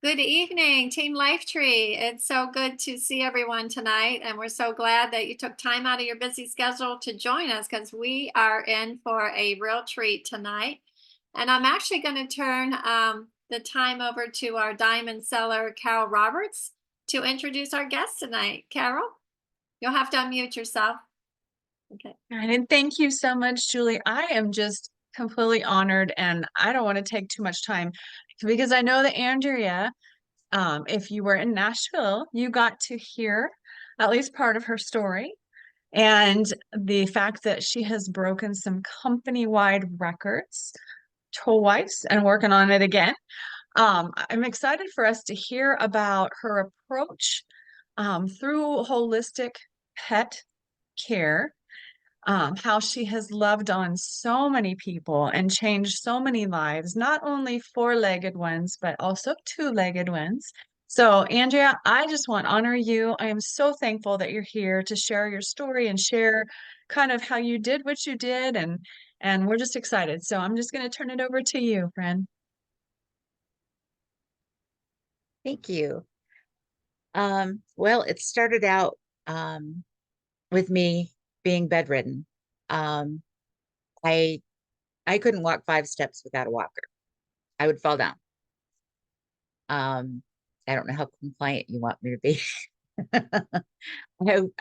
Good evening, Team Lifetree. It's so good to see everyone tonight, and we're so glad that you took time out of your busy schedule to join us because we are in for a real treat tonight. And I'm actually going to turn the time over to our diamond seller, Carol Roberts, to introduce our guest tonight. Carol, you'll have to unmute yourself. Okay. And thank you so much, Julie. I am just completely honored, and I don't want to take too much time because I know that Andrea, if you were in Nashville, you got to hear at least part of her story and the fact that she has broken some company-wide records twice and working on it again. I'm excited for us to hear about her approach through holistic pet care, how she has loved on so many people and changed so many lives, not only four-legged ones, but also two-legged ones. So, Andrea, I just want to honor you. I am so thankful that you're here to share your story and share kind of how you did what you did, and we're just excited. So I'm just going to turn it over to you, friend. Thank you. Well, it started out um, with me being bedridden. Um, I I couldn't walk 5 steps without a walker. I would fall down. Um, I don't know how compliant you want me to be.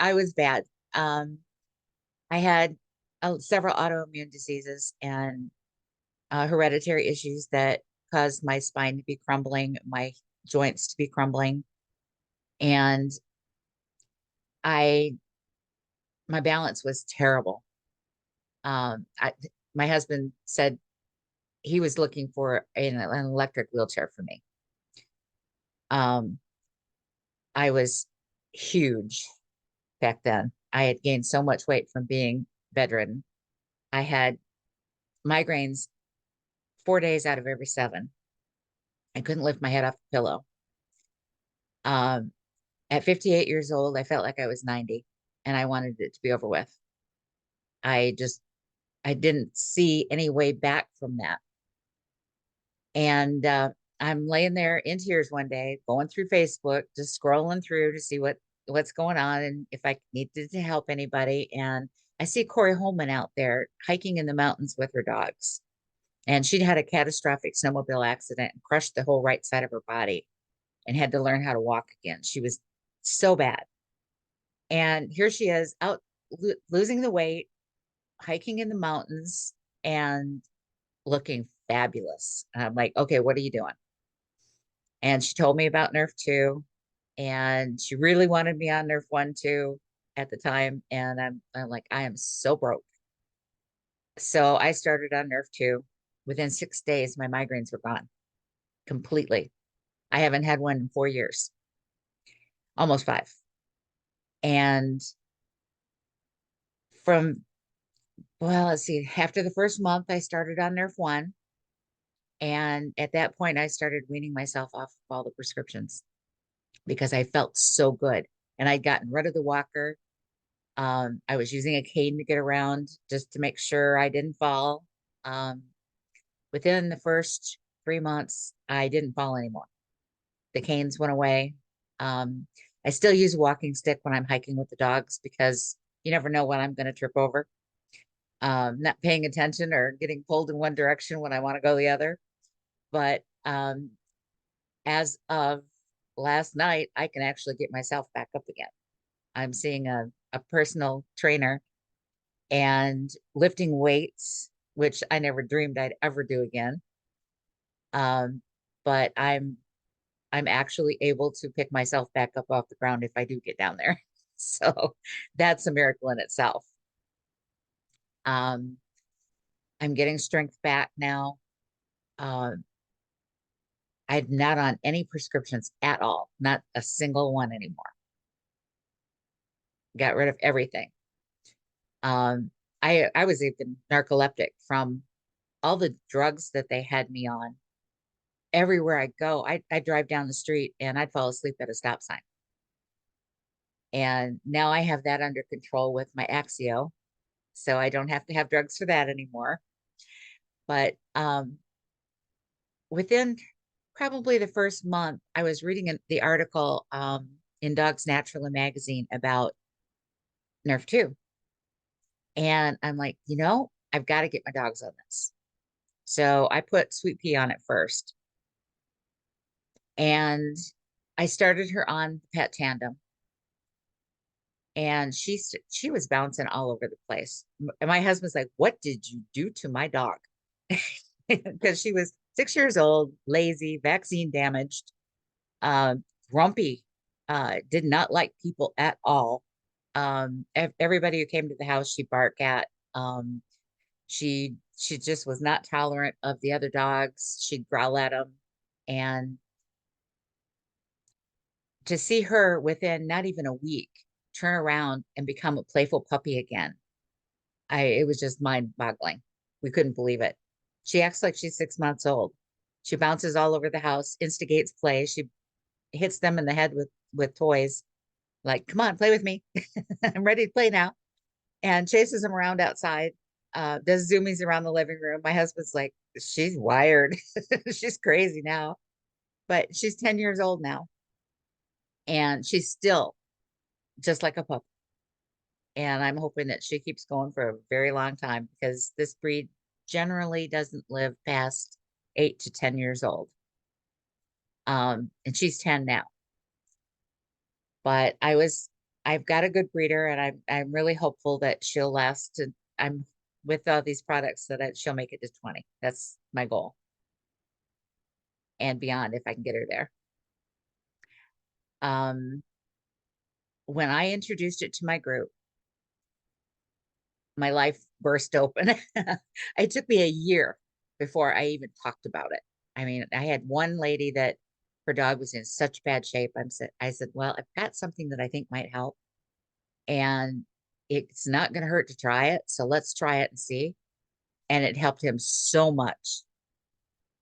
I was bad. Um, I had several autoimmune diseases and hereditary issues that caused my spine to be crumbling, my joints to be crumbling, and I my balance was terrible. I, my husband said he was looking for an electric wheelchair for me. Um, I was huge back then. I had gained so much weight from being bedridden. I had migraines 4 days out of every 7. I couldn't lift my head off the pillow. Um, at 58 years old, I felt like I was 90 and I wanted it to be over with. I just, I didn't see any way back from that. And I'm laying there in tears one day, going through Facebook, just scrolling through to see what's going on and if I needed to help anybody. And I see Corey Holman out there hiking in the mountains with her dogs. And she'd had a catastrophic snowmobile accident and crushed the whole right side of her body and had to learn how to walk again. She was so bad. And here she is out losing the weight, hiking in the mountains, and looking fabulous. And I'm like, okay, what are you doing? And she told me about Nerf 2, and she really wanted me on Nerf 1 too at the time. And I'm like, I am so broke. So I started on Nerf 2. Within 6 days, my migraines were gone completely. I haven't had one in 4 years, almost 5. And from, well, let's see, after the first month, I started on Nerf 1. And at that point, I started weaning myself off of all the prescriptions because I felt so good. And I'd gotten rid of the walker. I was using a cane to get around just to make sure I didn't fall. Um, Within the first 3 months, I didn't fall anymore. The canes went away. Um, I still use a walking stick when I'm hiking with the dogs because you never know when I'm going to trip over. Not paying attention or getting pulled in one direction when I want to go the other. But as of last night, I can actually get myself back up again. I'm seeing a personal trainer and lifting weights, which I never dreamed I'd ever do again. Um, but I'm actually able to pick myself back up off the ground if I do get down there. So that's a miracle in itself. Um, I'm getting strength back now. Um, I'm not on any prescriptions at all, not a single one anymore. Got rid of everything. Um, I was even narcoleptic from all the drugs that they had me on. Everywhere I go, I drive down the street and I'd fall asleep at a stop sign. And now I have that under control with my Axio, so I don't have to have drugs for that anymore. But within probably the first month, I was reading the article in Dogs Natural magazine about Nerf 2. And I'm like, I've got to get my dogs on this. So I put Sweet Pea on it first. And I started her on the pet tandem. And she was bouncing all over the place. And my husband's like, "What did you do to my dog?" Because she was 6 years old, lazy, vaccine damaged, uh, grumpy, did not like people at all. Everybody who came to the house, she barked at. She just was not tolerant of the other dogs. She'd growl at them, and to see her within not even a week turn around and become a playful puppy again, it was just mind-boggling. We couldn't believe it. She acts like she's 6 months old. She bounces all over the house, instigates play. She hits them in the head with toys, like, "Come on, play with me. I'm ready to play now." And chases them around outside, does zoomies around the living room. My husband's like, "She's wired." She's crazy now, but she's 10 years old now, and she's still just like a puppy. And I'm hoping that she keeps going for a very long time, because this breed generally doesn't live past 8 to 10 years old. And she's 10 now. But I've got a good breeder, and I'm really hopeful that she'll last. I'm with all these products that she'll make it to 20. That's my goal, and beyond if I can get her there. When I introduced it to my group, my life burst open. It took me a year before I even talked about it. I mean, I had one lady that her dog was in such bad shape. I said, "Well, I've got something that I think might help, and it's not going to hurt to try it. So let's try it and see." And it helped him so much.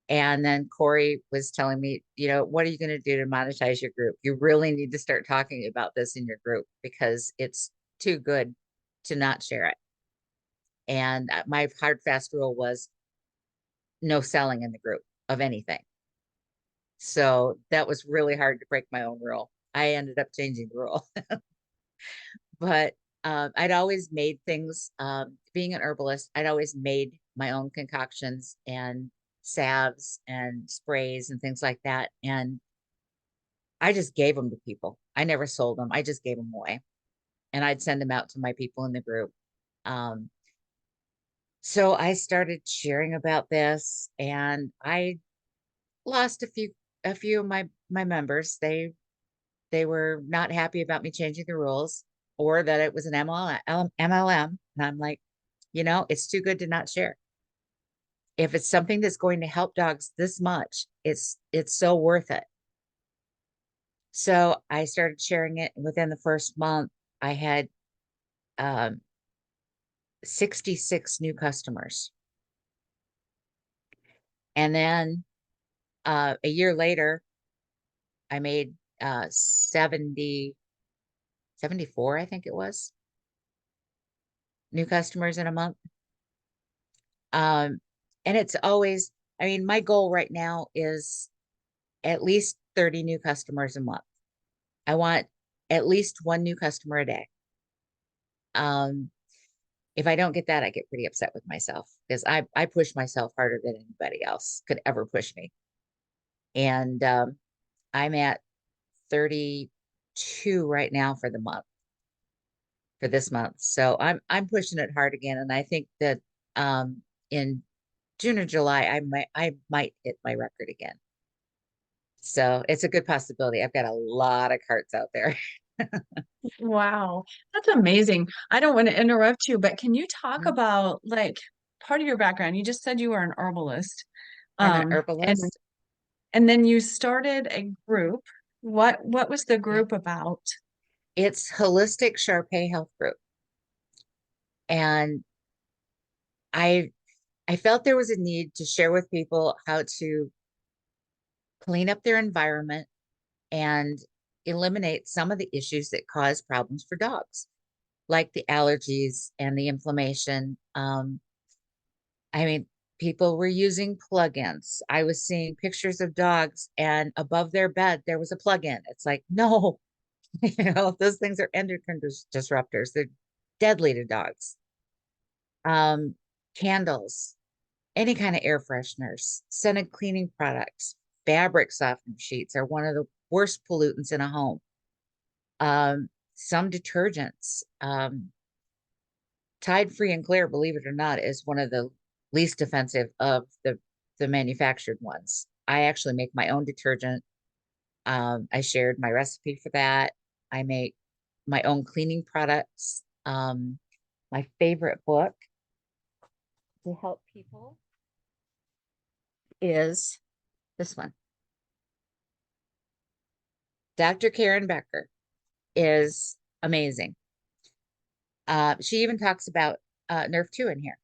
And then Corey was telling me, "What are you going to do to monetize your group? You really need to start talking about this in your group, because it's too good to not share it." And my hard, fast rule was no selling in the group of anything. So that was really hard to break my own rule. I ended up changing the rule. But I'd always made things, being an herbalist, I'd always made my own concoctions and salves and sprays and things like that. And I just gave them to people. I never sold them. I just gave them away. And I'd send them out to my people in the group. Um, so I started sharing about this, and I lost a few of my members. They were not happy about me changing the rules, or that it was an MLM. And I'm like, it's too good to not share. If it's something that's going to help dogs this much, it's so worth it. So I started sharing it. Within the first month, I had 66 new customers. And then a year later, I made 74, I think it was, new customers in a month. And it's always, I mean, my goal right now is at least 30 new customers a month. I want at least one new customer a day. If I don't get that, I get pretty upset with myself, because I push myself harder than anybody else could ever push me. And I'm at 32 right now for this month. So I'm pushing it hard again. And I think that in June or July, I might hit my record again. So it's a good possibility. I've got a lot of carts out there. Wow, that's amazing. I don't want to interrupt you, but can you talk Mhm. about like part of your background? You just said you were an herbalist. I'm an And herbalist. then you started a group. What was the Yeah. group about? It's Holistic Sharpei Health Group. And I I felt there was a need to share with people how to clean up their environment and eliminate some of the issues that cause problems for dogs, like the allergies and the inflammation. I mean, People were using plugins. I was seeing pictures of dogs, and above their bed there was a plug-in. It's like, no, those things are endocrine disruptors. They're deadly to dogs. Um, Candles, any kind of air fresheners, scented cleaning products, fabric softening sheets are one of the worst pollutants in a home. Some detergents, Tide Free and Clear, believe it or not, is one of the least offensive of the manufactured ones. I actually make my own detergent. I shared my recipe for that. I make my own cleaning products. My favorite book to help people is this one. Dr. Karen Becker is amazing. She even talks about Nerf 2 in here.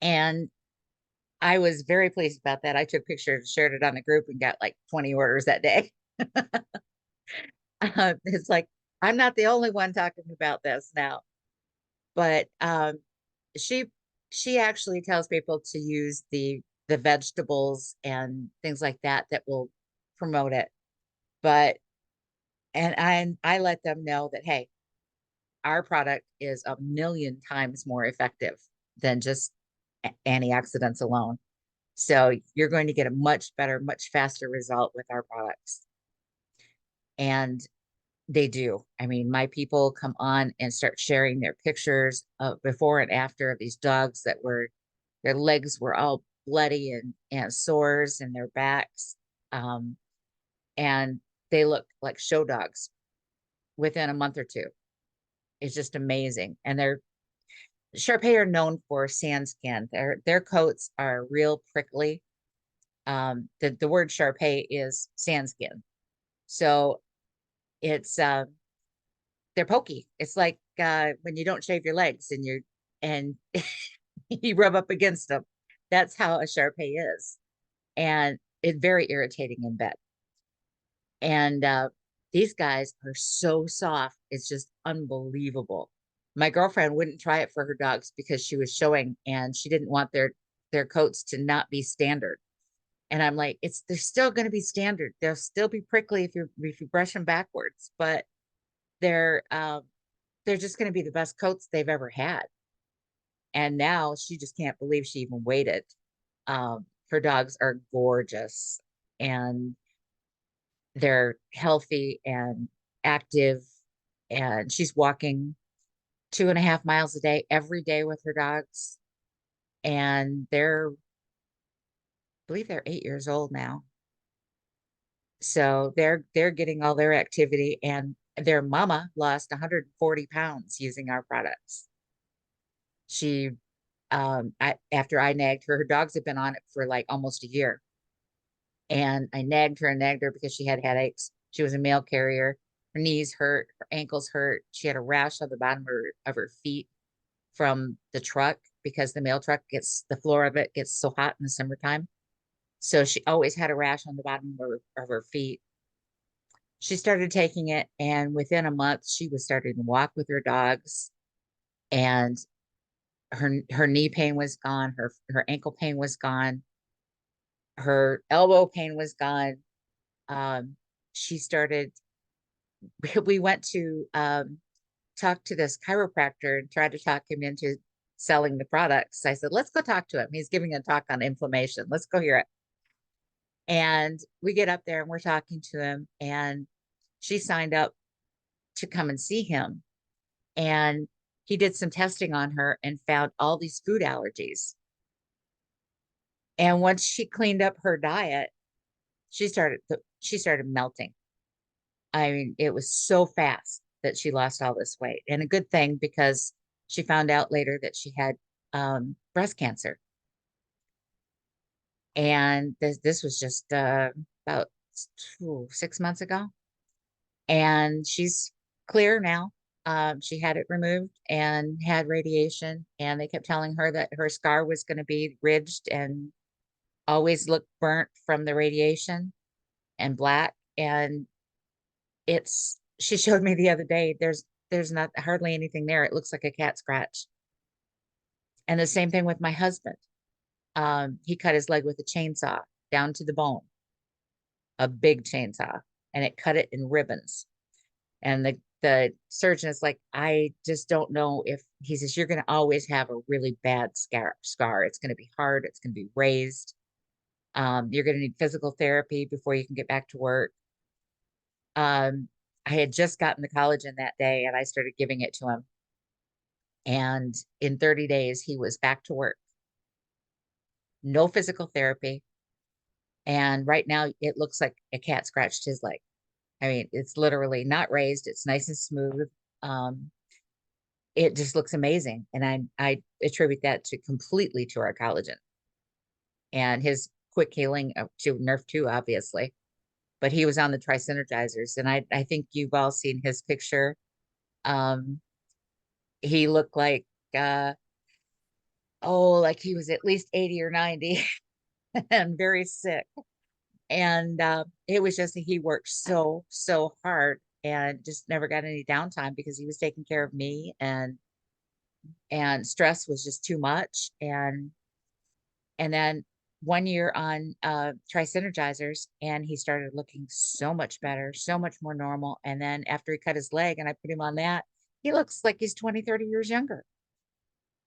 And I was very pleased about that. I took pictures, shared it on the group, and got like 20 orders that day. It's like, I'm not the only one talking about this now. But she she actually tells people to use the vegetables and things like that that will promote it. But I let them know that, hey, our product is a million times more effective than just antioxidants alone. So you're going to get a much better, much faster result with our products. And they do. I mean, my people come on and start sharing their pictures of before and after of these dogs that were, their legs were all bloody and sores in their backs. And they look like show dogs within a month or two. It's just amazing. And they're Shar are known for sand skin. Their coats are real prickly. The word Shar is sand skin. So it's they're pokey. It's like when you don't shave your legs and you rub up against them. That's how a Shar is. And it's very irritating in bed. And these guys are so soft. It's just unbelievable. My girlfriend wouldn't try it for her dogs because she was showing and she didn't want their coats to not be standard. And I'm like, they're still going to be standard. They'll still be prickly if you brush them backwards, but they're just going to be the best coats they've ever had. And now she just can't believe she even waited. Her dogs are gorgeous and they're healthy and active, and she's walking 2.5 miles a day every day with her dogs. And I believe they're 8 years old now. So they're getting all their activity, and their mama lost 140 pounds using our products. She after I nagged her dogs have been on it for like almost a year. And I nagged her because she had headaches. She was a mail carrier. Her knees hurt, her ankles hurt. She had a rash on the bottom of her feet from the truck because the mail truck the floor of it gets so hot in the summertime. So she always had a rash on the bottom of her feet. She started taking it, and within a month, she was starting to walk with her dogs, and her knee pain was gone, her ankle pain was gone, her elbow pain was gone. She started. We went to talk to this chiropractor and tried to talk him into selling the products. I said, let's go talk to him. He's giving a talk on inflammation. Let's go hear it. And we get up there and we're talking to him, and she signed up to come and see him. And he did some testing on her and found all these food allergies. And once she cleaned up her diet, she started melting. I mean, it was so fast that she lost all this weight. And a good thing, because she found out later that she had breast cancer. And this was just about 6 months ago. And she's clear now. She had it removed and had radiation. And they kept telling her that her scar was going to be ridged and always look burnt from the radiation and black. And she showed me the other day, there's not hardly anything there. It looks like a cat scratch. And the same thing with my husband. He cut his leg with a chainsaw down to the bone, a big chainsaw, and it cut it in ribbons. And the surgeon is like, I just don't know if he says you're going to always have a really bad scar. It's going to be hard. It's going to be raised. You're going to need physical therapy before you can get back to work. I had just gotten the collagen that day and I started giving it to him. And in 30 days, he was back to work. No physical therapy. And right now it looks like a cat scratched his leg. I mean, it's literally not raised. It's nice and smooth. Um, it just looks amazing. And I attribute that to completely to our collagen and his quick healing to Nerf 2, obviously. But he was on the Tri-Synergizers. And I think you've all seen his picture. Um, he looked like, like he was at least 80 or 90 and very sick. And it was just that he worked so hard and just never got any downtime because he was taking care of me, and stress was just too much. And then 1 year on Tri-Synergizers, and he started looking so much better, so much more normal. And then after he cut his leg and I put him on that, he looks like he's 20, 30 years younger.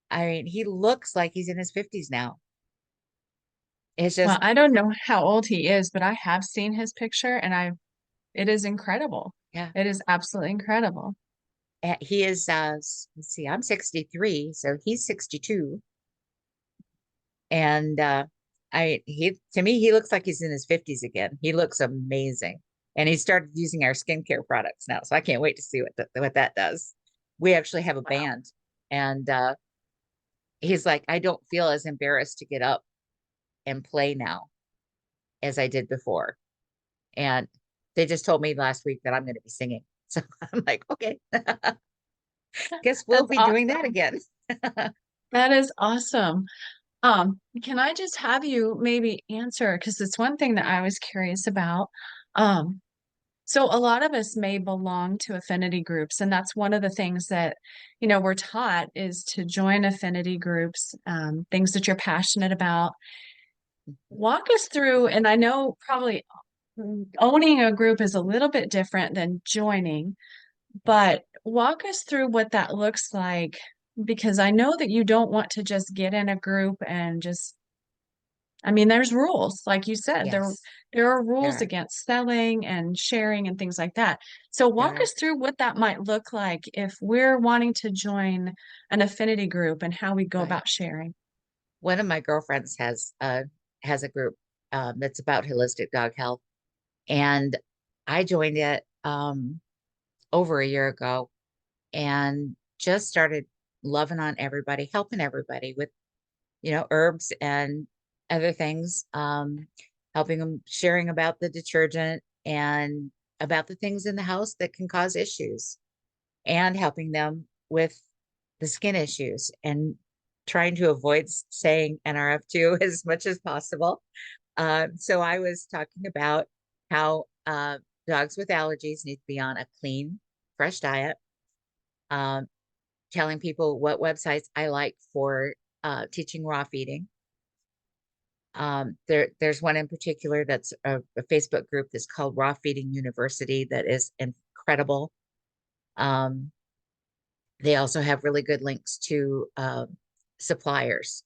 I mean, he looks like he's in his 50s now. It's Well, just, I don't know how old he is, but I have seen his picture and it is incredible. yeah. It is absolutely incredible. He is, let's see, I'm 63, so he's 62. And to me, he looks like he's in his 50s again. He looks amazing. And he started using our skincare products now. So I can't wait to see what that does. We actually have a band, and he's like, I don't feel as embarrassed to get up and play now as I did before. And they just told me last week that I'm going to be singing. So I'm like, okay, guess we'll That's be doing that awesome. again. That is awesome. Can I just have you maybe answer, because it's one thing that I was curious about. Um, so a lot of us may belong to affinity groups, and that's one of the things that, we're taught is to join affinity groups, things that you're passionate about. Walk us through, and I know probably owning a group is a little bit different than joining, but walk us through what that looks like, because I know that you don't want to just get in a group and just, I mean, there's rules, like you said, Yes, there are there rules are. against selling and sharing and things like that. So There walk are. us through what that might look like if we're wanting to join an affinity group and how we go Right. about sharing. One of my girlfriends has a group that's about holistic dog health, and I joined it over a year ago and just started loving on everybody, helping everybody with herbs and other things, helping them, sharing about the detergent and about the things in the house that can cause issues, and helping them with the skin issues and trying to avoid saying NRF2 as much as possible. So I was talking about how dogs with allergies need to be on a clean, fresh diet, um, telling people what websites I like for teaching raw feeding. There's one in particular that's a Facebook group that's called Raw Feeding University that is incredible. Um, they also have really good links to suppliers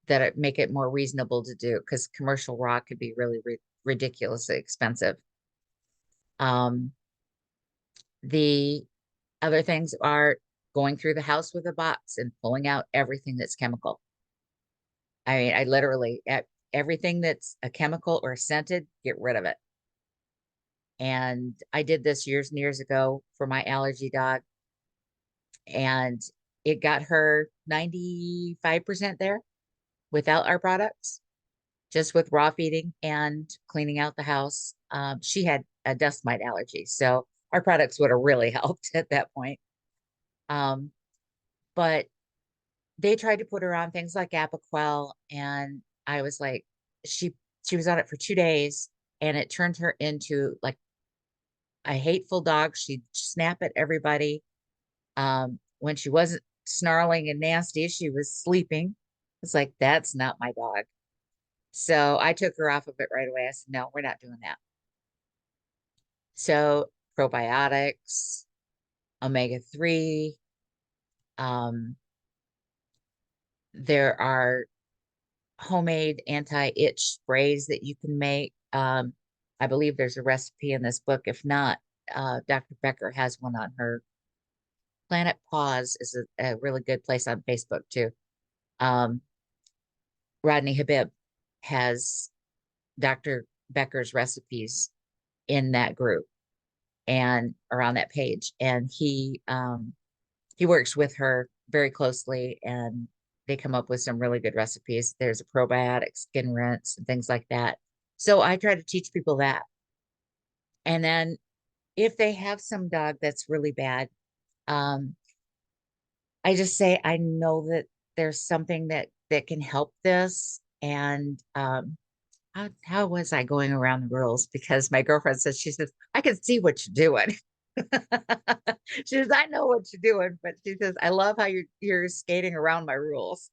that make it more reasonable to do, because commercial raw could be really ridiculously expensive. Um, the other things are going through the house with a box and pulling out everything that's chemical. I mean, I literally, everything that's a chemical or scented, get rid of it. And I did this years and years ago for my allergy dog, and it got her 95% there without our products, just with raw feeding and cleaning out the house. She had a dust mite allergy, so our products would have really helped at that point. But they tried to put her on things like Apoquel, and I was like, she she was on it for 2 days, and it turned her into like a hateful dog. She'd snap at everybody. When she wasn't snarling and nasty. She was sleeping. It's like, that's not my dog. So I took her off of it right away. I said, no, we're not doing that. So probiotics, omega-3, there are homemade anti-itch sprays that you can make. I believe there's a recipe in this book. If not, Dr. Becker has one on her. Planet Paws is a really good place on Facebook too. Um, Rodney Habib has Dr. Becker's recipes in that group and around that page. And he works with her very closely, and they come up with some really good recipes. There's a probiotic skin rinse and things like that. So I try to teach people that. And then if they have some dog that's really bad, um, I just say, I know that there's something that can help this. And how was I going around the rules? Because my girlfriend says, she says, I can see what you're doing. She says, I know what you're doing, but she says, I love how you're skating around my rules,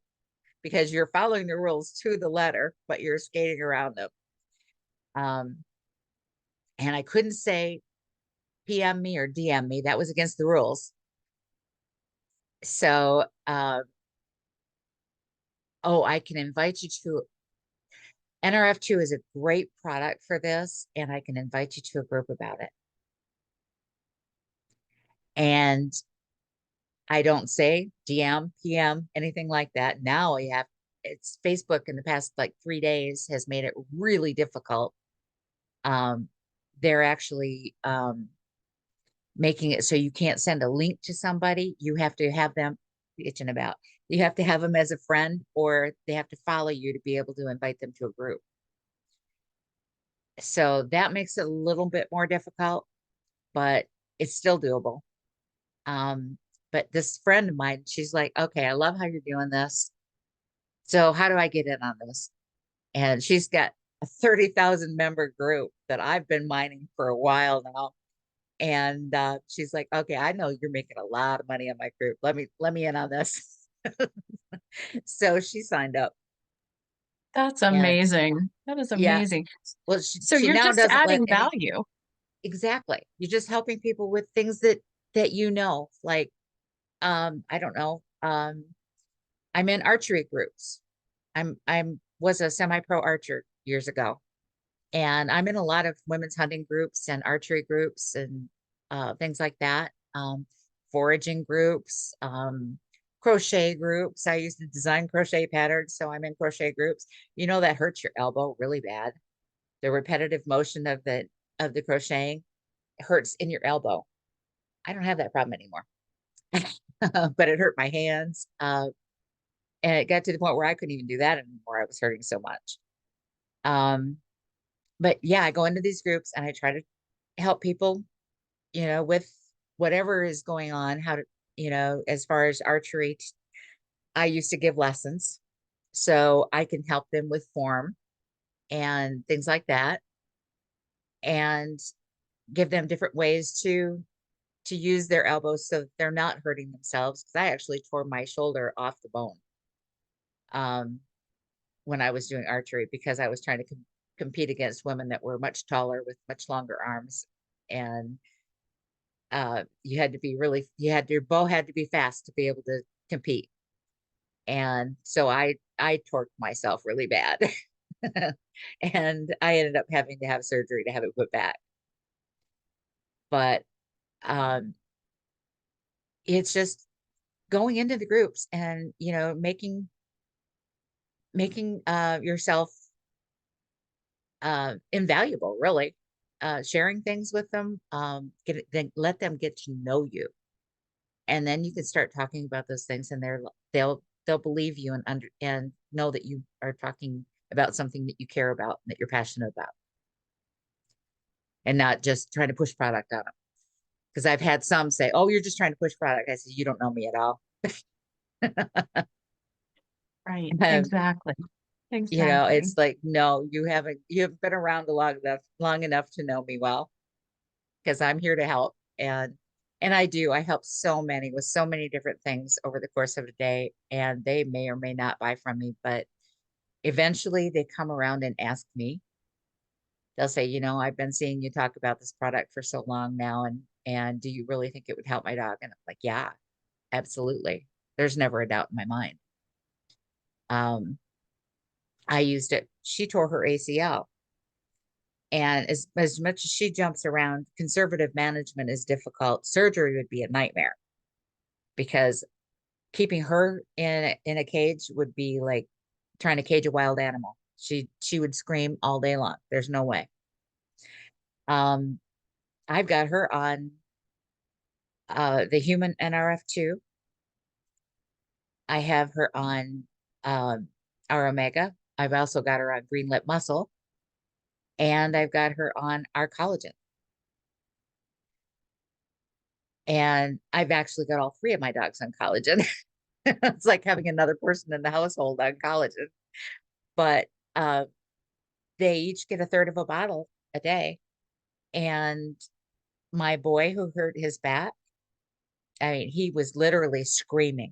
because you're following the rules to the letter, but you're skating around them. And I couldn't say PM me or DM me. That was against the rules. So, oh, I can invite you to NRF2 is a great product for this, and I can invite you to a group about it. And I don't say DM, PM, anything like that. Now it's Facebook in the past like 3 days has made it really difficult. They're actually making it so you can't send a link to somebody. You have to have them itching about. You have to have them as a friend, or they have to follow you to be able to invite them to a group. So that makes it a little bit more difficult, but it's still doable. But this friend of mine, she's like, okay, I love how you're doing this. So how do I get in on this? And she's got a 30,000 member group that I've been mining for a while now. And she's like, okay, I know you're making a lot of money on my group. Let me in on this. So she signed up. That's And amazing. That is yeah, amazing. well, So she you're now just doesn't let adding any, value. exactly. You're just helping people with things that you know, like I don't know. I'm in archery groups. I'm was a semi-pro archer years ago. And I'm in a lot of women's hunting groups and archery groups and things like that. Foraging groups, crochet groups. I used to design crochet patterns, so I'm in crochet groups. You know, that hurts your elbow really bad. The repetitive motion of the crocheting hurts in your elbow. I don't have that problem anymore, but it hurt my hands. And it got to the point where I couldn't even do that anymore. I was hurting so much. But yeah, I go into these groups and I try to help people, with whatever is going on, how to, as far as archery, I used to give lessons. So I can help them with form and things like that, and give them different ways to use their elbows so that they're not hurting themselves. Because I actually tore my shoulder off the bone when I was doing archery, because I was trying to compete against women that were much taller with much longer arms. And your bow had to be fast to be able to compete. And so I torqued myself really bad. And I ended up having to have surgery to have it put back. But it's just going into the groups and, making yourself invaluable, really. Sharing things with them, then let them get to know you, and then you can start talking about those things, and they'll believe you and know that you are talking about something that you care about and that you're passionate about, and not just trying to push product on them. Because I've had some say, "Oh, you're just trying to push product." I said, "You don't know me at all." Right. Um, Exactly. Exactly. it's like, no, you haven't been around long enough to know me well, because I'm here to help. And And I do. I help so many with so many different things over the course of a day, and they may or may not buy from me, but eventually they come around and ask me. They'll say, I've been seeing you talk about this product for so long now, and do you really think it would help my dog? And I'm like, yeah, absolutely. There's never a doubt in my mind. I used it. She tore her ACL. And as much as she jumps around, conservative management is difficult. Surgery would be a nightmare because keeping her in a cage would be like trying to cage a wild animal. She would scream all day long. There's no way. Um, I've got her on the human NRF2. I have her on our Omega. I've also got her on Green Lip Muscle, and I've got her on our collagen. And I've actually got all three of my dogs on collagen. It's like having another person in the household on collagen. But they each get a third of a bottle a day. And my boy who hurt his back, I mean, he was literally screaming.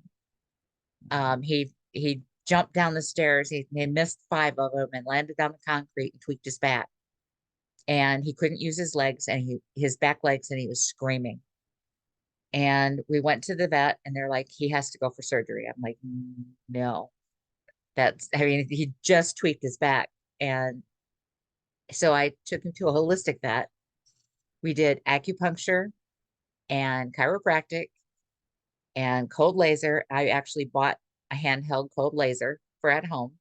He jumped down the stairs. He missed 5 of them and landed on the concrete and tweaked his back. And he couldn't use his legs and his back legs, and he was screaming. And we went to the vet, and they're like, he has to go for surgery. I'm like, no, I mean, he just tweaked his back. And so I took him to a holistic vet. We did acupuncture and chiropractic and cold laser. I actually bought a handheld cold laser for at home,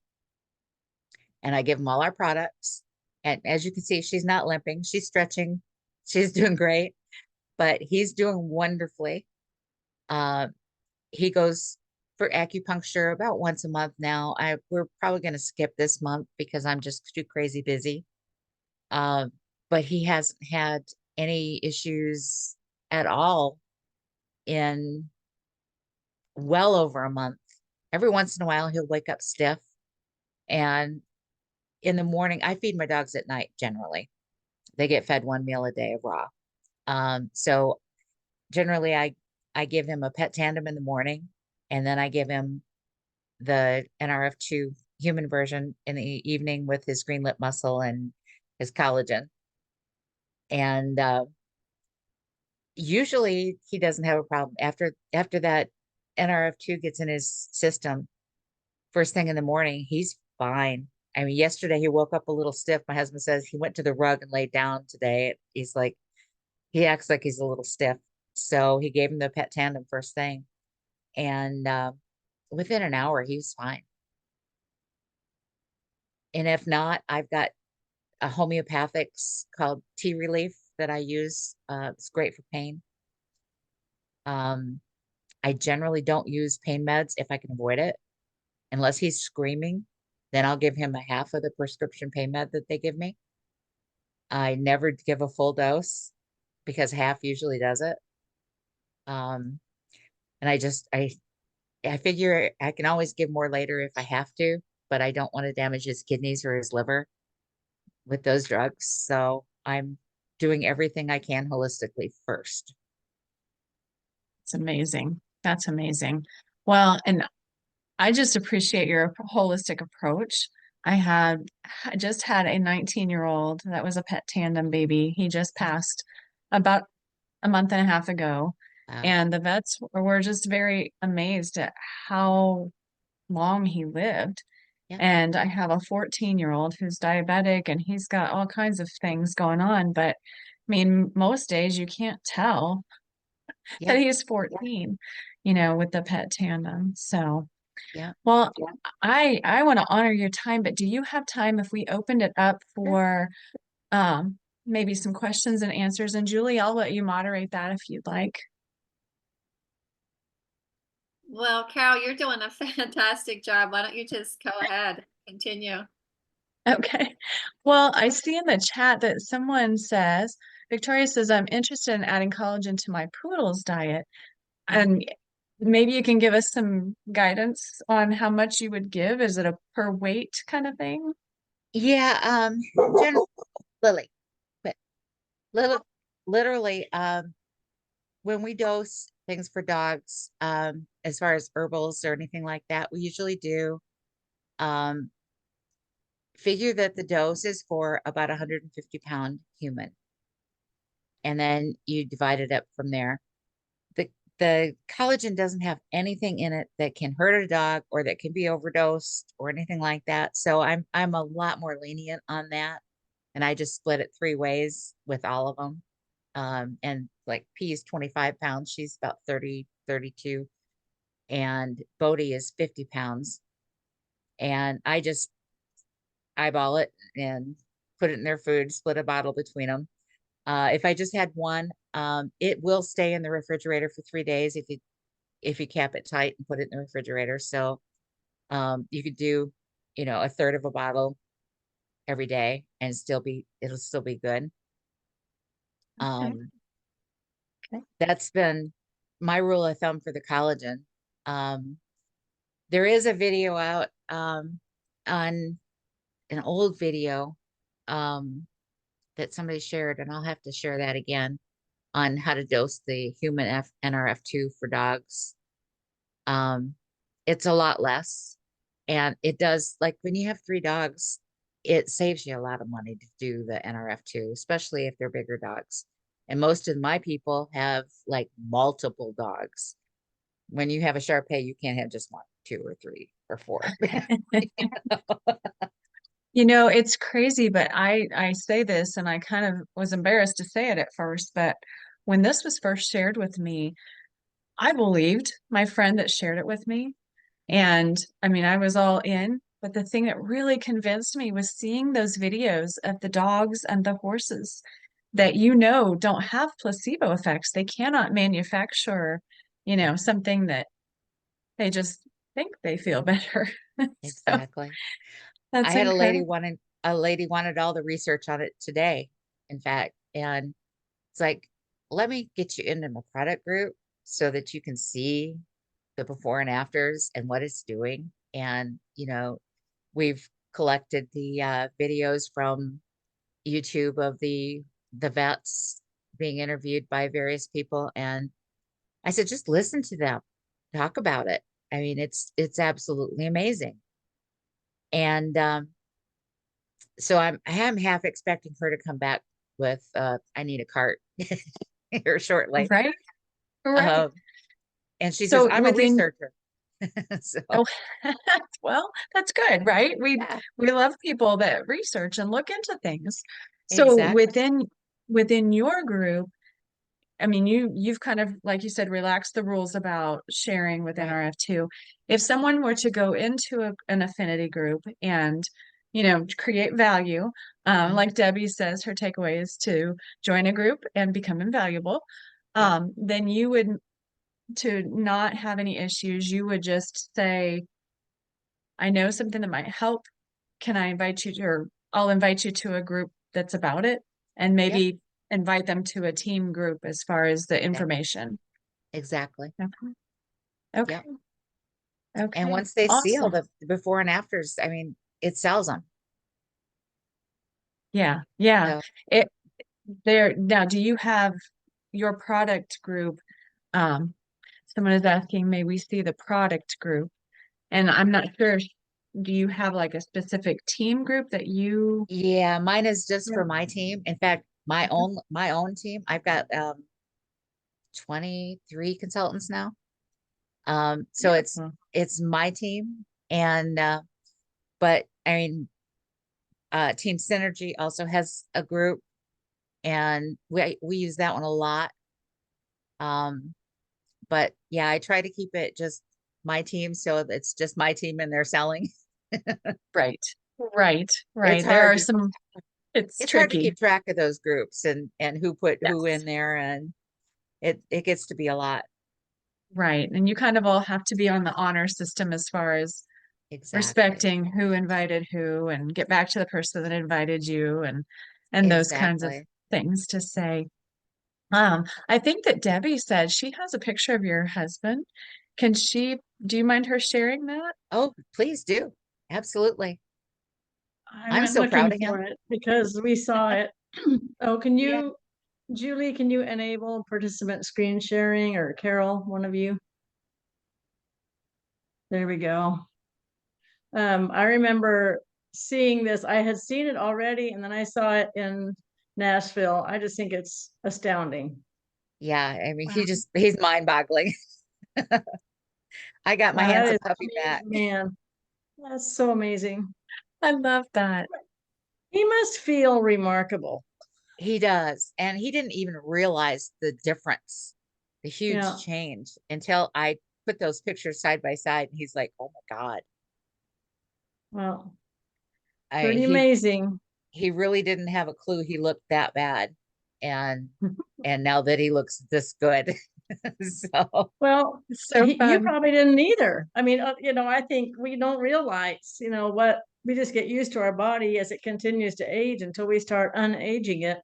and I give him all our products. And as you can see, she's not limping. She's stretching. She's doing great, but he's doing wonderfully. Uh, he goes for acupuncture about once a month now. We're probably going to skip this month because I'm just too crazy busy. But he hasn't had any issues at all in well over a month. Every once in a while, he'll wake up stiff. And in the morning, I feed my dogs at night generally. They get fed 1 meal a day of raw. So generally, I give him a pet tandem in the morning, and then I give him the NRF2 human version in the evening with his green lip muscle and his collagen. And usually he doesn't have a problem after that NRF2 gets in his system. First thing in the morning, he's fine. I mean, yesterday he woke up a little stiff. My husband says he went to the rug and laid down today. He's like, he acts like he's a little stiff. So he gave him the pet tandem first thing. And within an hour, he was fine. And if not, I've got a homeopathics called Tea Relief that I use. It's great for pain. I generally don't use pain meds if I can avoid it. Unless he's screaming, then I'll give him a half of the prescription pain med that they give me. I never give a full dose because half usually does it. And I figure I can always give more later if I have to, but I don't want to damage his kidneys or his liver with those drugs. So I'm doing everything I can holistically first. It's amazing. That's amazing. Well, and I just appreciate your holistic approach. I just had a 19-year-old that was a pet tandem baby. He just passed about a month and a half ago. Wow. And the vets were just very amazed at how long he lived. Yeah. And I have a 14-year-old who's diabetic and he's got all kinds of things going on. But I mean, most days you can't tell Yeah. that he's 14, with the pet tandem. So, Yeah. well, I want to honor your time, but do you have time if we opened it up Sure. for maybe some questions and answers? And Julie, I'll let you moderate that if you'd like. Well, Carol, you're doing a fantastic job. Why don't you just go ahead, continue? Okay. Well, I see in the chat that someone says, Victoria says, I'm interested in adding collagen to my poodle's diet. And maybe you can give us some guidance on how much you would give. Is it a per weight kind of thing? Yeah. Lily, but literally, when we dose things for dogs, as far as herbals or anything like that, we usually do um, figure that the dose is for about 150-pound human, and then you divide it up from there. The collagen doesn't have anything in it that can hurt a dog or that can be overdosed or anything like that. So I'm a lot more lenient on that. And I just split it 3 ways with all of them. And like P is 25 pounds. She's about 30, 32. And Bodie is 50 pounds. And I just eyeball it and put it in their food, split a bottle between them. If I just had one, it will stay in the refrigerator for 3 days if you cap it tight and put it in the refrigerator. So you could do, a third of a bottle every day and it'll still be good. Okay. Um, Okay. that's been my rule of thumb for the collagen. There is a video out on an old video that somebody shared, and I'll have to share that again on how to dose the human NRF2 for dogs. Um, it's a lot less, and it does, like when you have 3 dogs, it saves you a lot of money to do the NRF2, especially if they're bigger dogs. And most of my people have like multiple dogs. When you have a Shar Pei, you can't have just 1, 2, or 3 or 4. It's crazy, but I say this and I kind of was embarrassed to say it at first, but when this was first shared with me, I believed my friend that shared it with me. And I mean, I was all in, but the thing that really convinced me was seeing those videos of the dogs and the horses that don't have placebo effects. They cannot manufacture, something that they just think they feel better. So Exactly. I that's had incredible. a lady wanted all the research on it today, in fact, and it's like, let me get you into my product group so that you can see the before and afters and what it's doing. And, we've collected the videos from YouTube of the vets being interviewed by various people. And I said, just listen to them talk about it. I mean, it's absolutely amazing. And so I am half expecting her to come back with I need a cart here shortly. Right? Right. Um, and she says, So I'm a within researcher. So Oh, well, that's good, right? We yeah, we love people that research and look into things. So exactly. within your group, I mean, you've kind of, like you said, relaxed the rules about sharing with Right. NRF2. If someone were to go into an affinity group and, create value, Mhm. like Debbie says, her takeaway is to join a group and become invaluable, Yep. then you would, to not have any issues, you would just say, I know something that might help. Can I invite you to, or I'll invite you to a group that's about it and Yep. maybe invite them to a team group as far as the Exactly. information. Exactly. Okay. Yep. Okay. And Okay. once they see all Awesome. the before and afters, I mean, it sells them. Yeah. Yeah. So It there now, do you have your product group? Um, Someone is asking, may we see the product group? And I'm not sure, do you have like a specific team group that you yeah, mine is just yeah. for my team. In fact, my own team, I've got 23 consultants now. So Beautiful. it's my team. And but I mean, Team Synergy also has a group, and we use that one a lot. Um, but yeah, I try to keep it just my team, so it's just my team and they're selling. Right. Right. It's Right. There hard are to it's it's hard to tricky. keep track of those groups and who put who Yes. in there, and it gets to be a lot. Right. And you kind of all have to be on the honor system as far as Exactly. respecting who invited who and get back to the person that invited you and those kinds of Exactly. things to say. I think that Debbie said she has a picture of your husband. Do you mind her sharing that? Oh, please do. Absolutely. I I'm went so proud looking of for him. it because we saw it. Oh, Yeah. Julie, can you enable participant screen sharing, or Carol, one of you? There we go. I remember seeing this. I had seen it already, and then I saw it in Nashville. I just think it's astounding. Yeah, I mean, Wow. he's mind-boggling. I got my Wow, that hands a is puppy back. amazing, man. That's so amazing. I love that. He must feel remarkable. He does. And he didn't even realize the difference, the huge Yeah. change until I put those pictures side by side. And he's like, oh my God. Well, I pretty he amazing. he really didn't have a clue he looked that bad. And now that he looks this good. So Well, It's so you fun. probably didn't either. I mean, I think we don't realize, what we just get used to our body as it continues to age until we start unaging it.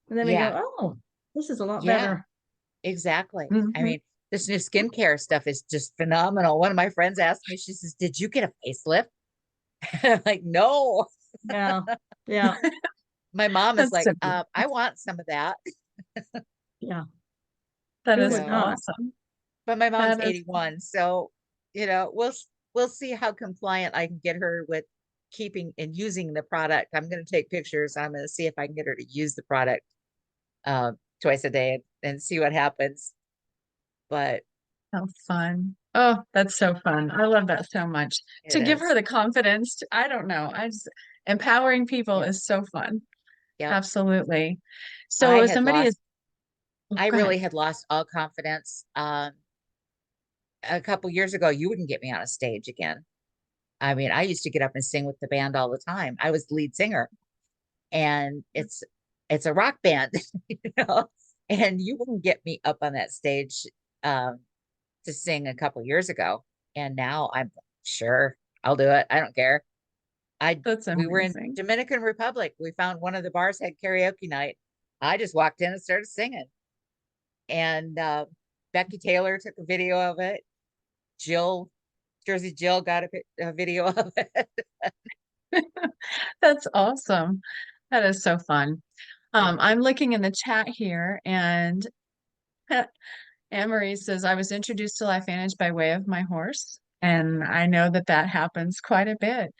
And then we yeah, go, oh, this is a lot yeah, better. exactly. I Mhm. mean, this new skincare stuff is just phenomenal. One of my friends asked me, she says, did you get a facelift? I'm like, no. Yeah. Yeah. My mom is That's like, so good. I want some of that. Yeah. That Who is would So, not? awesome. but my mom's That is 81, so we'll see how compliant I can get her with keeping and using the product. I'm going to take pictures. I'm going to see if I can get her to use the product twice a day and see what happens. But so fun. Oh, that's so fun. I love that so much. it To give her is. the confidence, I don't know. Empowering people Yep. is so fun. Yep. Absolutely. I So if had somebody is, lost, oh, I go ahead. really had lost all confidence. A couple years ago, you wouldn't get me on a stage again. I mean, I used to get up and sing with the band all the time. I was the lead singer, and it's a rock band, you know, and you wouldn't get me up on that stage um, to sing a couple years ago. And now I'm sure I'll do it. I don't care. That's We were in amazing. Dominican Republic. We found one of the bars had karaoke night. I just walked in and started singing. And Becky Taylor took a video of it. Jill, Jersey Jill got a video of it. That's awesome. That is so fun. It I'm looking in the chat here, and Anne Marie says, I was introduced to LifeVantage by way of my horse, and I know that that happens quite a bit.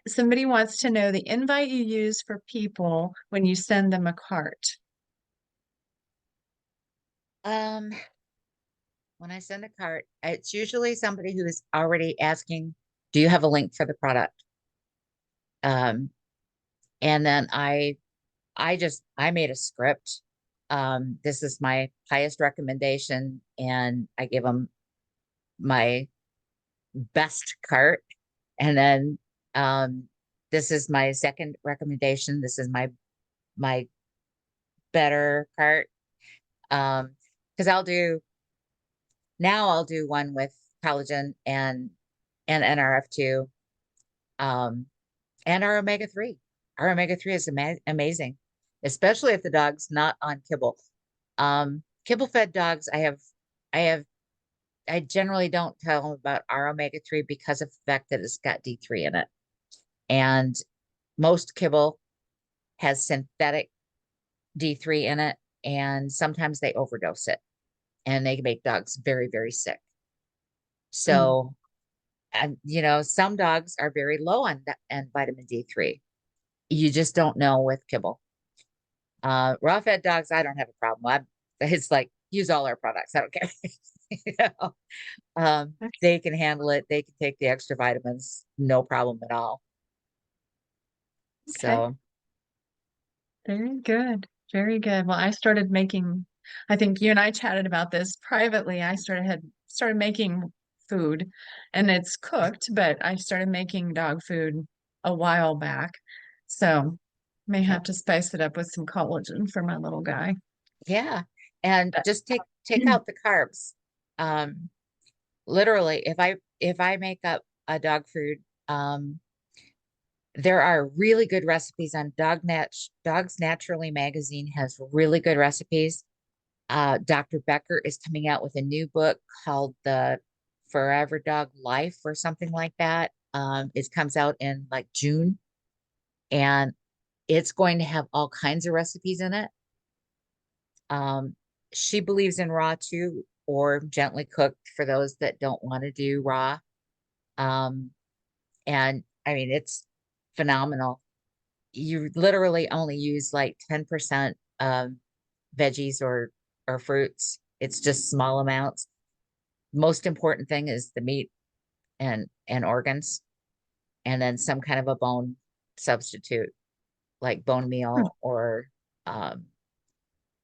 Somebody wants to know the invite you use for people when you send them a cart. um when I send a cart, it's usually somebody who is already asking, do you have a link for the product? Um, and then I made a script. This is my highest recommendation, and I give them my best cart. And then this is my second recommendation. This is my better cart. Because I'll do one with collagen and NRF2, um, and our omega-3. Our omega-3 is amazing, especially if the dog's not on kibble. Kibble fed dogs, I have, I generally don't tell them about our omega-3 because of the fact that it's got D3 in it. And most kibble has synthetic D3 in it, and sometimes they overdose it and they make dogs very, very sick. Mm. So, and some dogs are very low on vitamin D3. You just don't know with kibble. Raw fed dogs, I don't have a problem. It's like, use all our products. I don't care. You know? They can handle it. They can take the extra vitamins, no problem at all. Okay, So, very good. Very good. Well, I think you and I chatted about this privately. Had started making food, and it's cooked, but I started making dog food a while back. So may have yep. to spice it up with some collagen for my little guy. Yeah. And But just take out the carbs. Um, Literally, if I make up a dog food, there are really good recipes on Dogs Naturally magazine has really good recipes. Dr. Becker is coming out with a new book called The Forever Dog Life or something like that. It comes out in like June, and it's going to have all kinds of recipes in it. She believes in raw too, or gently cooked for those that don't want to do raw. And I mean, it's phenomenal. You literally only use like 10% veggies or fruits. It's just small amounts. Most important thing is the meat and organs, and then some kind of a bone substitute like bone meal or um,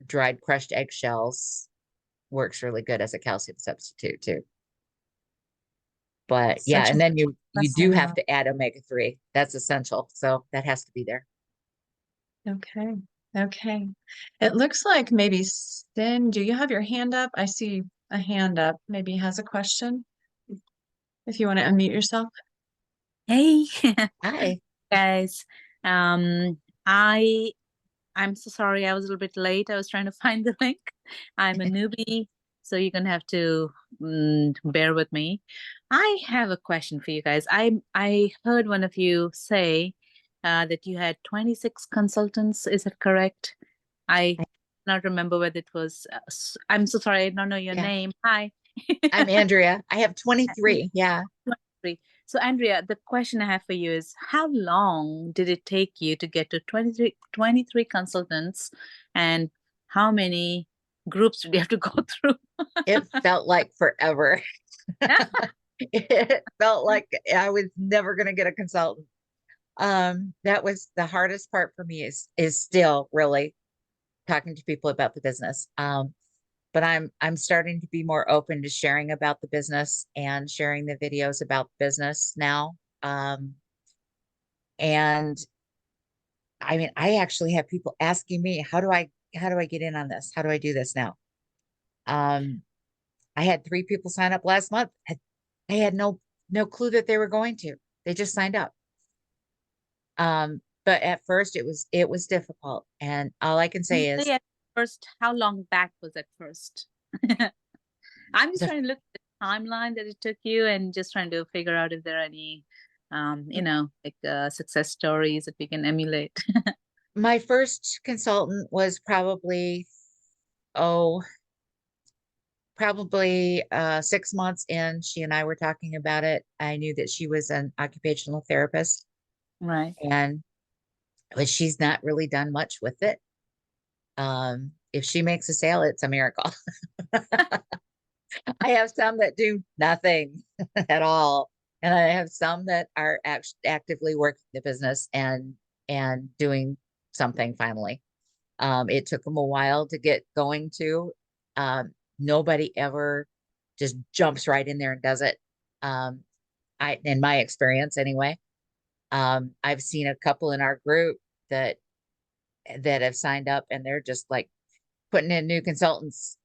dried crushed eggshells works really good as a calcium substitute too. But yeah, Such and a then you do blessing. have to add omega-3. That's essential. So that has to be there. Okay. Okay. It looks like maybe Sin, do you have your hand up? I see a hand up. Maybe has a question. If you want to unmute yourself. Hey Hi. guys. Um I I'm so sorry I was a little bit late. I was trying to find the link. I'm a newbie, so you're gonna have to bear with me. I have a question for you guys. I heard one of you say that you had 26 consultants. Is that correct? I not remember whether it was. I'm so sorry. I don't know your Yeah. name. Hi. I'm Andrea. I have 23. Yeah. 23. So, Andrea, the question I have for you is how long did it take you to get to 23 consultants, and how many groups did you have to go through? It felt like forever. It felt like I was never going to get a consultant. That was the hardest part for me is still really talking to people about the business. But I'm starting to be more open to sharing about the business and sharing the videos about the business now. And I mean, I actually have people asking me, how do I get in on this? How do I do this now? I had 3 people sign up last month. They had no clue that they were going to. They just signed up. But at first it was difficult. And all I can You say is say at first, how long back was at first? I'm just the trying to look at the timeline that it took you and just trying to figure out if there are any, success stories that we can emulate. my first consultant was oh, probably 6 months in. She and I were talking about it. I knew that she was an occupational therapist, Right. but she's not really done much with it. If she makes a sale, it's a miracle. I have some that do nothing at all, and I have some that are actively working the business and doing something finally. It took them a while to get going too. Nobody ever just jumps right in there and does it. In my experience anyway. I've seen a couple in our group that have signed up, and they're just like putting in new consultants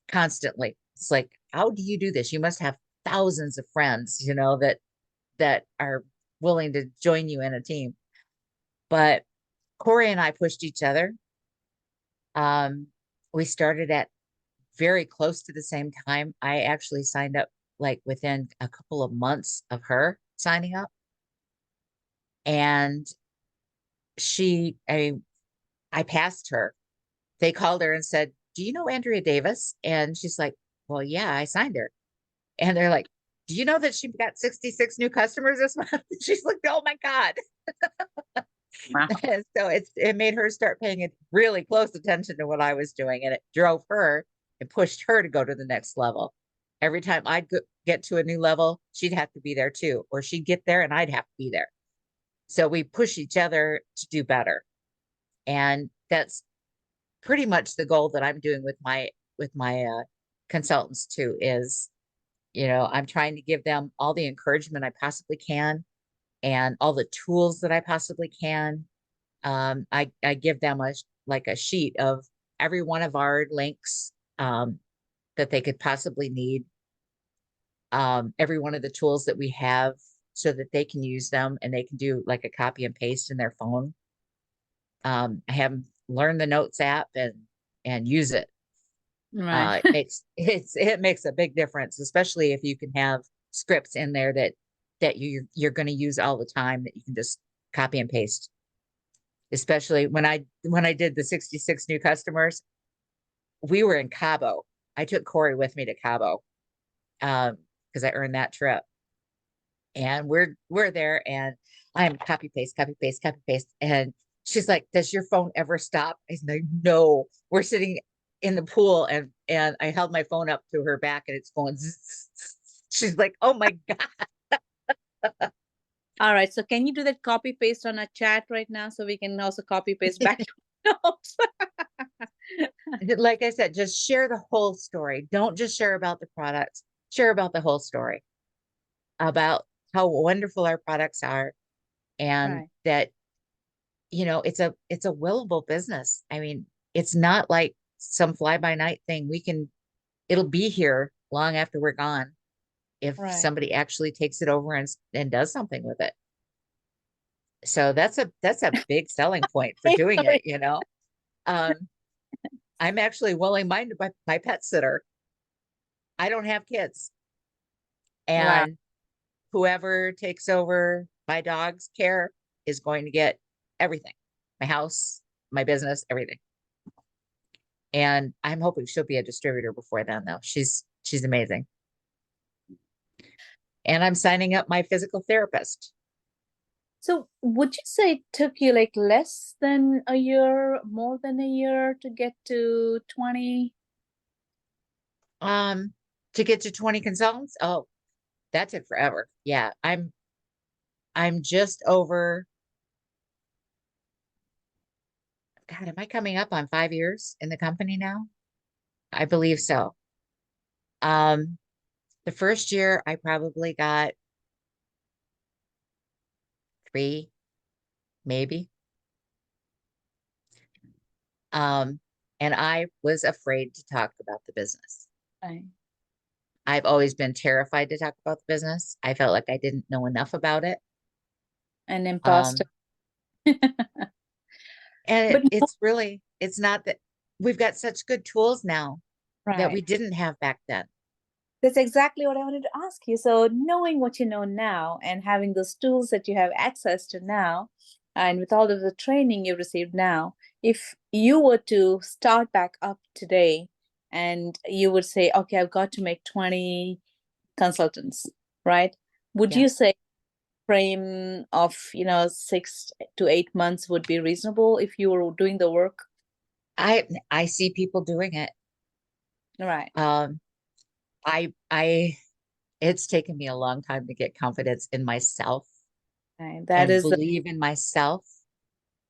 constantly. It's like, how do you do this? You must have thousands of friends, that are willing to join you in a team. But Corey and I pushed each other. We started at very close to the same time. I actually signed up like within a couple of months of her signing up. And I passed her. They called her and said, do you know Andrea Davis? And she's like, well, yeah, I signed her. And they're like, do you know that she got 66 new customers this month? She's like, oh my God. Wow. So it made her start paying really close attention to what I was doing. And it drove her and pushed her to go to the next level. Every time I'd get to a new level, she'd have to be there too, or she'd get there and I'd have to be there. So we push each other to do better. And that's pretty much the goal that I'm doing with my consultants too, is, I'm trying to give them all the encouragement I possibly can and all the tools that I possibly can. I give them a sheet of every one of our links that they could possibly need. Every one of the tools that we have so that they can use them and they can do like a copy and paste in their phone. I have them learn the Notes app and use it. Right. It makes a big difference, especially if you can have scripts in there that you're going to use all the time, that you can just copy and paste. Especially when I did the 66 new customers, we were in Cabo. I took Corey with me to Cabo, because I earned that trip. And we're there, and I'm copy paste, copy paste, copy paste. And she's like, "Does your phone ever stop?" I was like, "No." We're sitting in the pool, and I held my phone up to her back, and it's going. Zzz, zzz, zzz. She's like, "Oh my God." All right. So can you do that copy paste on a chat right now so we can also copy paste back to notes? Like I said, just share the whole story. Don't just share about the products. Share about the whole story, about how wonderful our products are, and Right. that it's a willable business. I mean, it's not like some fly by night thing. It'll be here long after we're gone if Right. somebody actually takes it over and does something with it. So that's a big selling point for doing it, um I'm actually willing mine to my pet sitter. I don't have kids, Wow. and whoever takes over my dog's care is going to get everything, my house, my business, everything. And I'm hoping she'll be a distributor before then, though. She's amazing. And I'm signing up my physical therapist. So would you say it took you like less than a year, more than a year to get to 20? To get to 20 consultants. Oh, that took forever. Yeah, I'm just over. God, am I coming up on 5 years in the company now? I believe so. The first year I probably got 3, maybe. And I was afraid to talk about the business. Right. I've always been terrified to talk about the business. I felt like I didn't know enough about it. An imposter. And But it's not that we've got such good tools now that we right. didn't have back then. That's exactly what I wanted to ask you. So knowing what you know now and having those tools that you have access to now, and with all of the training you received now, if you were to start back up today and you would say, okay, I've got to make 20 consultants, right? Would Yeah. you say frame of 6 to 8 months would be reasonable if you were doing the work? I see people doing it. Right. I it's taken me a long time to get confidence in myself Right. That and is the believe in myself.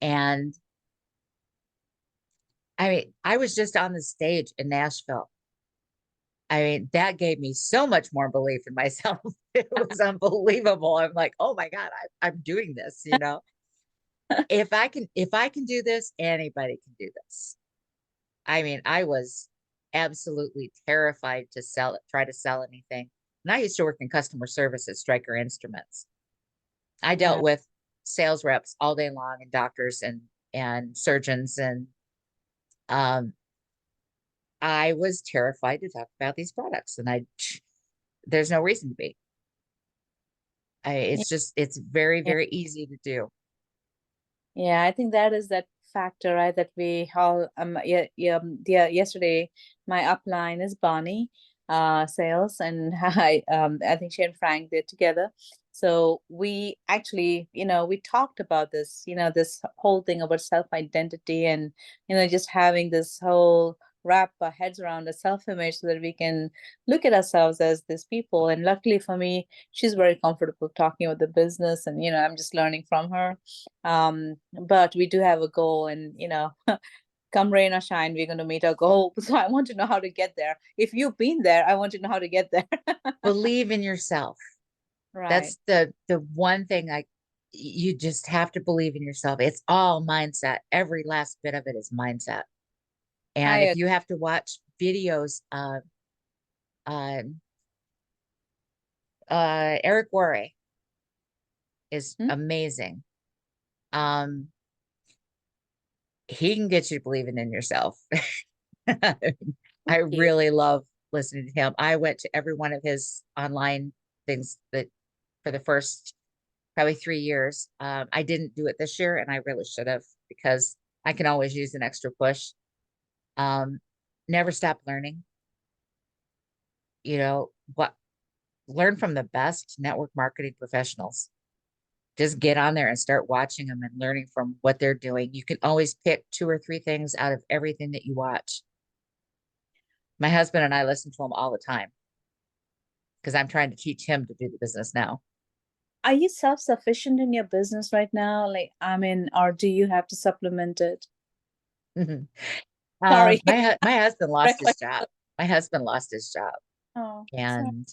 And I mean, I was just on the stage in Nashville. I mean, that gave me so much more belief in myself. It was unbelievable. I'm like, oh my God, I'm doing this, If I can do this, anybody can do this. I mean, I was absolutely terrified to try to sell anything. And I used to work in customer service at Stryker Instruments. I dealt right. with sales reps all day long, and doctors and surgeons, and I was terrified to talk about these products, and there's no reason to be. It's very, Yeah. very easy to do. Yeah, I think that is that factor, right? That we all yeah, yesterday my upline is Bonnie, sales, and I think she and Frank did together. So we actually, we talked about this, this whole thing about self-identity and, just having this whole wrap our heads around a self-image so that we can look at ourselves as these people. And luckily for me, she's very comfortable talking about the business, and I'm just learning from her. But we do have a goal, and come rain or shine, we're going to meet our goal. So I want to know how to get there. If you've been there, I want to know how to get there. Believe in yourself. Right. That's the one thing you just have to believe in yourself. It's all mindset. Every last bit of it is mindset. And if I you have to watch videos of um Eric Worre is agree. amazing. He can get you believing in yourself. I Thank you. really love listening to him. I went to every one of his online things that for the first probably 3 years. I didn't do it this year, and I really should have, because I can always use an extra push. never stop learning. You know, learn from the best network marketing professionals. Just get on there and start watching them and learning from what they're doing. You can always pick 2 or 3 things out of everything that you watch. My husband and I listen to them all the time because I'm trying to teach him to do the business now. Are you self-sufficient in your business right now? Like, I mean, or do you have to supplement it? Sorry. My husband lost his Reckless. job. My husband lost his job, Oh, sorry. and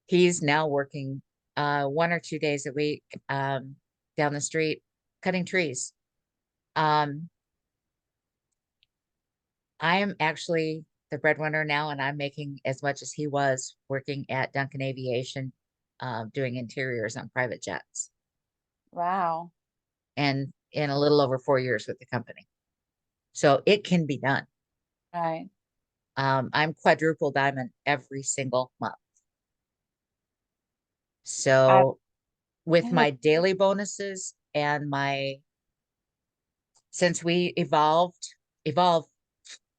he's now working 1 or 2 days a week down the street cutting trees. I am actually the breadwinner now, and I'm making as much as he was working at Duncan Aviation, doing interiors on private jets, Wow. and in a little over 4 years with the company. So it can be done. Right. I'm quadruple diamond every single month. I So with have my daily bonuses and since we evolve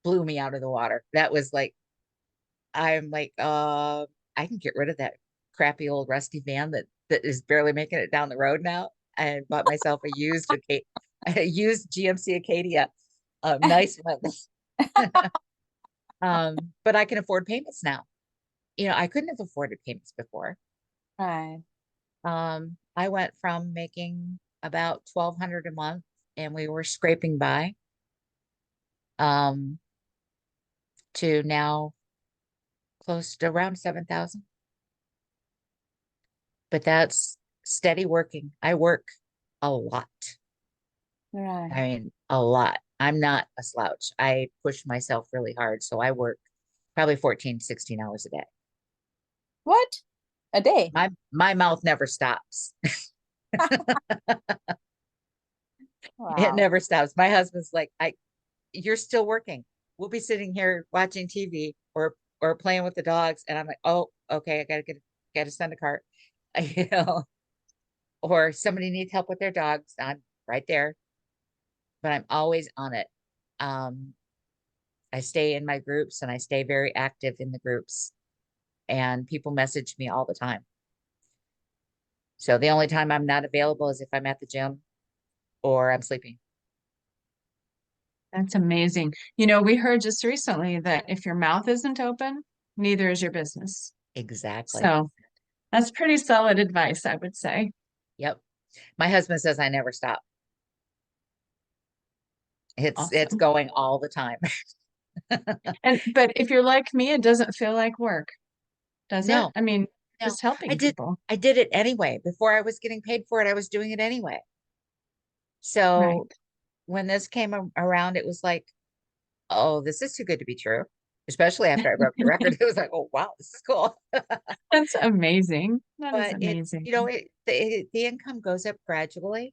blew me out of the water. That was like, I'm like, I can get rid of that crappy old rusty van that is barely making it down the road now. I bought myself a used GMC Acadia, a nice one. But I can afford payments now. You know, I couldn't have afforded payments before. right. I went from making about $1,200 a month, and we were scraping by, to now close to around 7,000. But that's steady working. I work a lot. I Right. mean, a lot. I'm not a slouch. I push myself really hard. So I work probably 14, 16 hours a day. What? A day? My mouth never stops. It Wow. never stops. My husband's like, you're still working. We'll be sitting here watching TV or playing with the dogs. And I'm like, oh, okay, I gotta send a cart. You know, or somebody needs help with their dogs. I'm right there. But I'm always on it. I stay in my groups and I stay very active in the groups, and people message me all the time. So the only time I'm not available is if I'm at the gym or I'm sleeping. That's amazing. You know, we heard just recently that if your mouth isn't open, neither is your business. Exactly. So that's pretty solid advice, I would say. Yep. My husband says I never stop. It's Awesome. going all the time. But if you're like me, it doesn't feel like work, does it? No, I mean, no. just helping people. I did it anyway. Before I was getting paid for it, I was doing it anyway. So Right. when this came around, it was like, oh, this is too good to be true. Especially after I broke the record, it was like, oh wow, this is cool. That's amazing. That is But amazing. the income goes up gradually.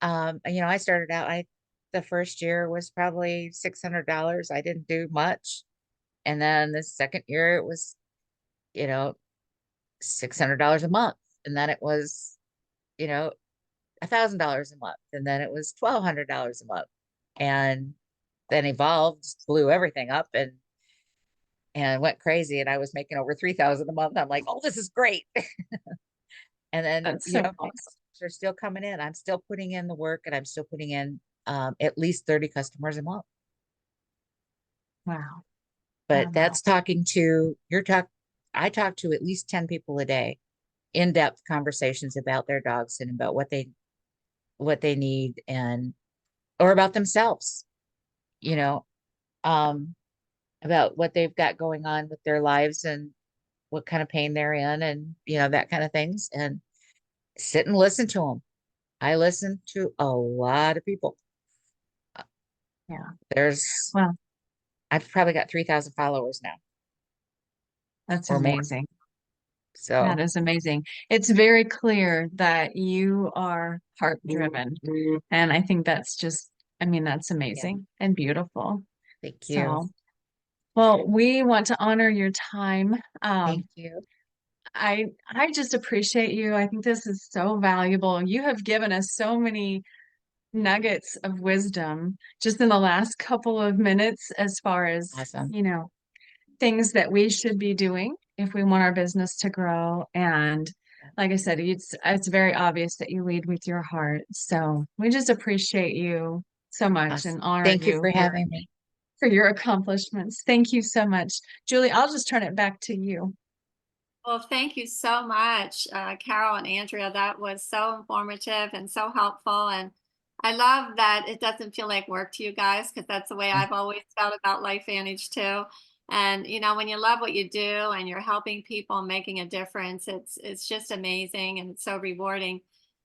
I started out, the first year was probably $600. I didn't do much. And then the second year it was, you know, $600 a month. And then it was, you know, $1,000 a month. And then it was $1,200 a month. And then evolved, blew everything up and went crazy. And I was making over 3,000 a month. I'm like, oh, this is great. And then, That's so awesome. they're still coming in. I'm still putting in the work, and I'm still putting in at least 30 customers a month. Wow. But Wow. that's I talk to at least 10 people a day, in-depth conversations about their dogs and about what they need, or about themselves, you know, about what they've got going on with their lives and what kind of pain they're in, and that kind of things, and sit and listen to them. I listen to a lot of people. Yeah. There's Well, I've probably got 3,000 followers now that's or more. amazing. So That is amazing. It's very clear that you are heart driven. And I think that's that's amazing and beautiful. thank you. So, well, we want to honor your time. Thank you. I just appreciate you. I think this is so valuable. You have given us so many nuggets of wisdom just in the last couple of minutes as far as, Awesome. you know, things that we should be doing if we want our business to grow. And like I said, it's very obvious that you lead with your heart. So we just appreciate you so much and Awesome. honor Thank you you for having me. for your accomplishments. Thank you so much. Julie, I'll just turn it back to you. Well, thank you so much, Carol and Andrea. That was so informative and so helpful. And I love that it doesn't feel like work to you guys, because that's the way I've always felt about LifeVantage too. And you know, when you love what you do and you're helping people and making a difference, it's just amazing and it's so rewarding.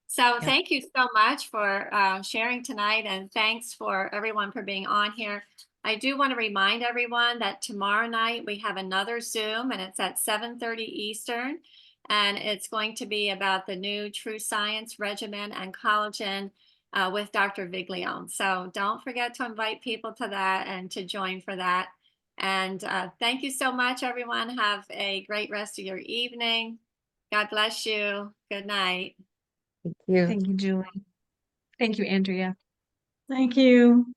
So Yep. thank you so much for sharing tonight, and thanks for everyone for being on here. I do want to remind everyone that tomorrow night we have another Zoom, and it's at 7:30 Eastern. And it's going to be about the new True Science regimen and collagen with Dr. Viglione. So don't forget to invite people to that and to join for that. And thank you so much, everyone. Have a great rest of your evening. God bless you. Good night. Thank you. Thank you, Julie. Thank you, Andrea. Thank you.